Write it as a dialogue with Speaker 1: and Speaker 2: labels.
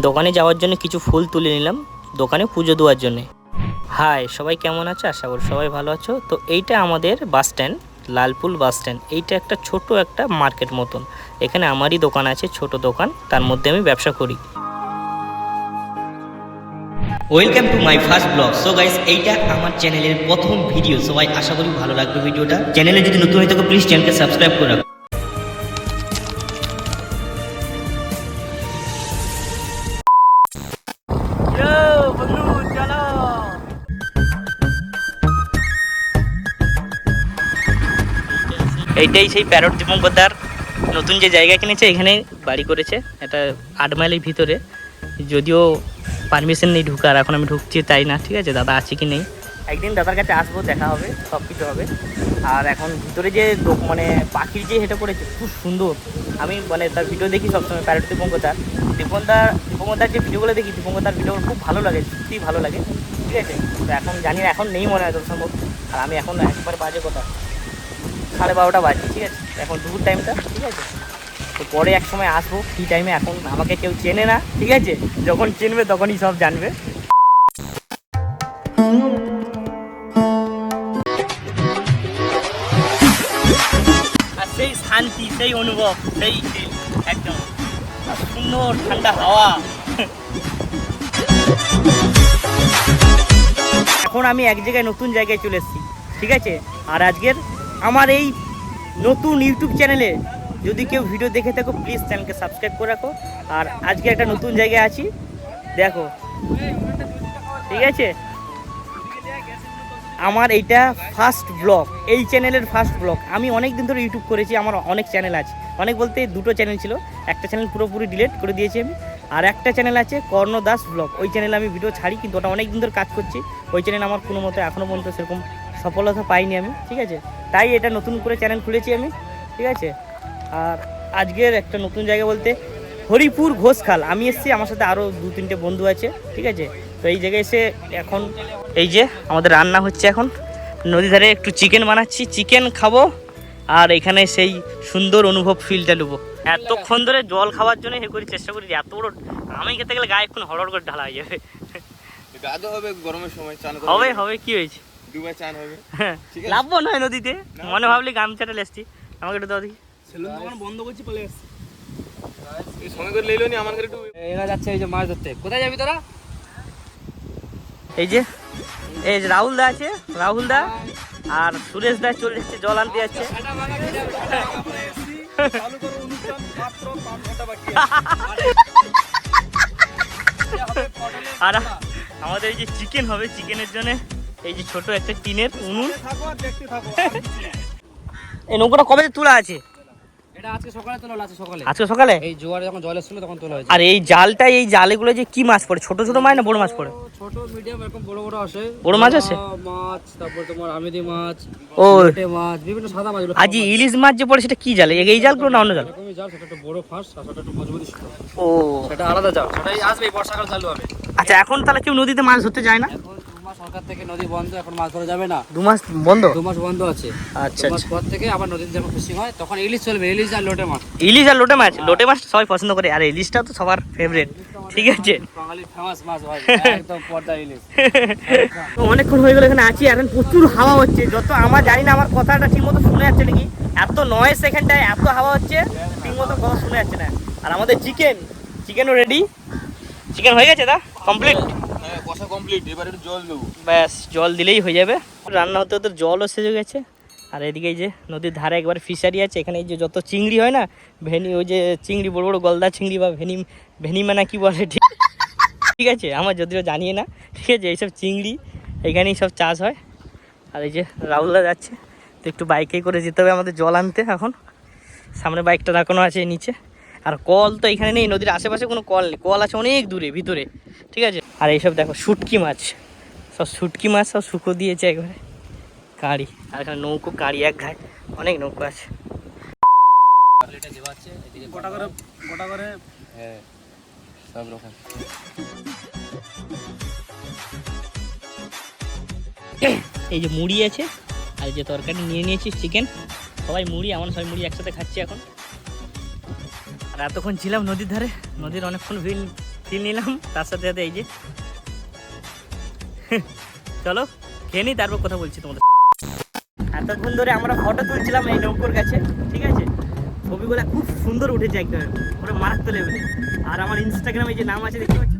Speaker 1: দোকানে যাওয়ার জন্য কিছু ফুল তুলে নিলাম দোকানে পুজো দেওয়ার জন্য। হাই, সবাই কেমন আছো? আশা করি সবাই ভালো আছো। তো এইটা আমাদের bus stand, Lalpul bus stand. এইটা একটা ছোট একটা মার্কেট মতন। এখানে আমারই দোকান আছে, ছোট দোকান, তার মধ্যে আমি ব্যবসা করি। Welcome to my first blog. So guys, এইটা আমার চ্যানেলের প্রথম ভিডিও। সবাই আশা করি ভালো লাগবে ভিডিওটা। চ্যানেলে যদি নতুন হয়ে থাকো প্লিজ চ্যানেলকে সাবস্ক্রাইব করে রাখো। এইটাই সেই প্যারট দীপঙ্করদার নতুন যে জায়গা কিনেছে, এখানে বাড়ি করেছে। এটা 8 মাইলের ভিতরে, যদিও পারমিশন নেই ঢুকার। এখন আমি ঢুকছি তাই না, ঠিক আছে? দাদা আছে কি নেই, একদিন দাদার কাছে আসবো, দেখা হবে, সব কিছু হবে। আর এখন ভিতরে যে মানে পাখির যে এটা করেছে খুব সুন্দর। আমি মানে তার ভিডিও দেখি সবসময়, প্যারট দীপঙ্করদার যে ভিডিওগুলো দেখি, দীপঙ্করদার ভিডিওগুলো খুব ভালো লাগে, সত্যিই ভালো লাগে, ঠিক আছে? তো এখন জানি না, এখন নেই মনে হয় যত সম্ভব। আর আমি এখন একবার বাজে কথা 12:30 বাজে, ঠিক আছে? এখন দুপুর টাইমটা, ঠিক আছে? তো পরে এক সময় আসবো ফ্রি টাইমে। এখন আমাকে কেউ চেনে না, ঠিক আছে? যখন চিনবে তখনই সব জানবে। আর সেই শান্তি, সেই অনুভব, সেই একদম সুন্দর ঠান্ডা হাওয়া। এখন আমি এক জায়গায়, নতুন জায়গায় চলে এসেছি, ঠিক আছে? আর আজকের আমার এই নতুন ইউটিউব চ্যানেলে যদি কেউ ভিডিও দেখে থাকো প্লিজ চ্যানেলকে সাবস্ক্রাইব করে রাখো। আর আজকে একটা নতুন জায়গায় আছি, দেখো, ঠিক আছে? আমার এইটা ফার্স্ট ব্লগ, এই চ্যানেলের ফার্স্ট ব্লগ। আমি অনেক দিন ধরে ইউটিউব করেছি, আমার অনেক চ্যানেল আছে। অনেক বলতে 2টো চ্যানেল ছিল, একটা চ্যানেল পুরোপুরি ডিলিট করে দিয়েছি আমি। আর একটা চ্যানেল আছে কর্ণদাস ব্লগ, ওই চ্যানেলে আমি ভিডিও ছাড়ি, কিন্তু ওটা অনেক দিন ধরে কাজ করছি। ওই চ্যানেল আমার কোনো মতো এখনও পর্যন্ত সেরকম সফলতা পাইনি আমি, ঠিক আছে? তাই এটা নতুন করে চ্যানেল খুলেছি আমি, ঠিক আছে? আর আজকের একটা নতুন জায়গা বলতে হরিপুর ঘোষখাল আমি এসেছি, আমার সাথে আরও 2-3টে বন্ধু আছে, ঠিক আছে? তো এই জায়গায় এসে এখন এই যে আমাদের রান্না হচ্ছে, এখন নদী ধারে একটু চিকেন বানাচ্ছি, চিকেন খাবো। আর এখানে সেই সুন্দর অনুভব ফিলটা নেবো। এতক্ষণ ধরে জল খাওয়ার জন্য চেষ্টা করি, এত বড় আমি খেতে গেলে গায়ে এখন হড়হড় করে ঢালা হয়ে যাবে।
Speaker 2: হবে গরমের সময়, চান
Speaker 1: হবে হবে, কি হয়েছে?
Speaker 2: দুবার চান হবে,
Speaker 1: লাভবো নয় নদীতে, মনে ভাবলি গামছাটা লেসছি। আমাকে একটু দাও দেখি।
Speaker 2: সেলুন দোকান বন্ধ করছি, পালিয়ে আসছি। এই সময় করে লইলো নি আমার কাছে একটু।
Speaker 3: এরা যাচ্ছে এই যে মাছ ধরতে। কোথায় যাবি তোরা?
Speaker 1: এই যে রাহুল দা আছে, রাহুল দা আর সুরেশ দা চলে যাচ্ছে, জল আনতে যাচ্ছে। আর আমাদের এই যে চিকেন হবে, চিকেনের জন্য এই যে ছোট একটা টিনের উনুন। এই নৌকাটা কবে তোলা আছে?
Speaker 3: এটা আজকে সকালে তোলা আছে, সকালে।
Speaker 1: আজকে সকালে
Speaker 3: এই জোয়ারে যখন জল এসেছিল তখন তোলা হয়েছে।
Speaker 1: আর এই জালটা, এই জালেগুলো যে কি মাছ পড়ে? ছোট ছোট মাছ না বড় মাছ পড়ে?
Speaker 3: ছোট মিডিয়াম এরকম বড় বড় আসে।
Speaker 1: বড় মাছ আছে?
Speaker 3: মাছ, তারপর তোমার আমিদি মাছ,
Speaker 1: ও
Speaker 3: পেটে মাছ, বিভিন্ন সাদা মাছগুলো।
Speaker 1: আজ ইলিশ মাছ যে পড়ে সেটা কি জালে? এই জালগুলো না অন্য জাল?
Speaker 3: এরকমই জাল, সেটা একটু বড় ফাঁস আর সেটা একটু মজবুতি ছিল।
Speaker 1: ও
Speaker 3: সেটা আলাদা জাল, সেটাই আসবে বর্ষাকাল চালু হবে।
Speaker 1: আচ্ছা, এখন তাহলে কেউ নদীতে মাছ ধরতে যায় না?
Speaker 3: এখন 2 মাস সরকার থেকে নদী বন্ধ, এখন মাছ ধরা যাবে না।
Speaker 1: 2 মাস বন্ধ?
Speaker 3: 2 মাস বন্ধ আছে।
Speaker 1: আচ্ছা
Speaker 3: 2 মাস পর থেকে আবার নদীতে যখন ফিশিং হয় তখন ইলিশ চলবে, ইলিশ আর লোটে মাছ।
Speaker 1: ইলিশ আর লোটে মাছ? লোটে মাছ সবাই পছন্দ করে, আর ইলিশটা তো সবার ফেভারিট, ঠিক আছে?
Speaker 3: বাঙালি ফেমাস মাছ ভাই, একদম পর্দা ইলিশ।
Speaker 1: অনেকক্ষণ হয়ে গেল এখানে আছি, এখন প্রচুর হাওয়া হচ্ছে। যত আমার জানি না আমার কথাটা ঠিক মতো শোনা যাচ্ছে নাকি, এত নয়েজ এখানটায়, এত হাওয়া হচ্ছে, ঠিক মতো কথা শোনা যাচ্ছে না। আর আমাদের চিকেনও রেডি। চিকেন হয়ে গেছে দা? কমপ্লিট?
Speaker 2: হ্যাঁ, কষা কমপ্লিট। এবার একটু জল দেবো,
Speaker 1: ব্যাস, জল দিলেই হয়ে যাবে। রান্না হতে হতে জলও সেজে গেছে। আর এদিকে এই যে নদীর ধারে একবার ফিশারি আছে, এখানে এই যে যত চিংড়ি হয় না, ভেনি, ওই যে চিংড়ি, বড় বড় গলদা চিংড়ি বা ভেনিমানা কি বলে, ঠিক আছে? আমার যদিও জানিয়ে না, ঠিক আছে? এইসব চিংড়ি এখানেই সব চাষ হয়। আর এই যে রাহুলদা যাচ্ছে, তো একটু বাইকে করে যেতে হবে আমাদের জল আনতে। এখন সামনে বাইকটা রাখানো আছে নিচে। আর কল তো এখানে নেই, নদীর আশেপাশে কোনো কল নেই, কল আছে অনেক দূরে ভিতরে, ঠিক আছে? আর এইসব দেখো শুটকি মাছ, সব শুটকি মাছ সব শুকো দিয়েছে একবারে কাঁড়ি। আর এখানে নৌকো, কাঁড়ি এক ঘাট, অনেক নৌকো আছে।
Speaker 3: এটা দেওয়াচ্ছে এদিকে
Speaker 2: গোটা করে।
Speaker 3: হ্যাঁ, সব রকম।
Speaker 1: এই যে মুড়ি আছে, আর যে তরকারি নিয়ে নিয়েছি চিকেন, সবাই মুড়ি, আমার সবাই মুড়ি একসাথে খাচ্ছি এখন। আর এতক্ষণ ছিলাম নদীর ধারে, নদীর অনেকক্ষণ ফিল নিলাম, তার সাথে সাথে এই যে চলো খেয়ে নিই, তারপর কথা বলছি তোমাদের। এতক্ষণ ধরে আমরা ফটো তুলছিলাম এই নৌকোর কাছে, ঠিক আছে, ছবিগুলো খুব সুন্দর উঠেছে একদম, পুরো মারাত্মক লেভেলে। আর আমার ইনস্টাগ্রামে যে নাম আছে দেখতে পাচ্ছ,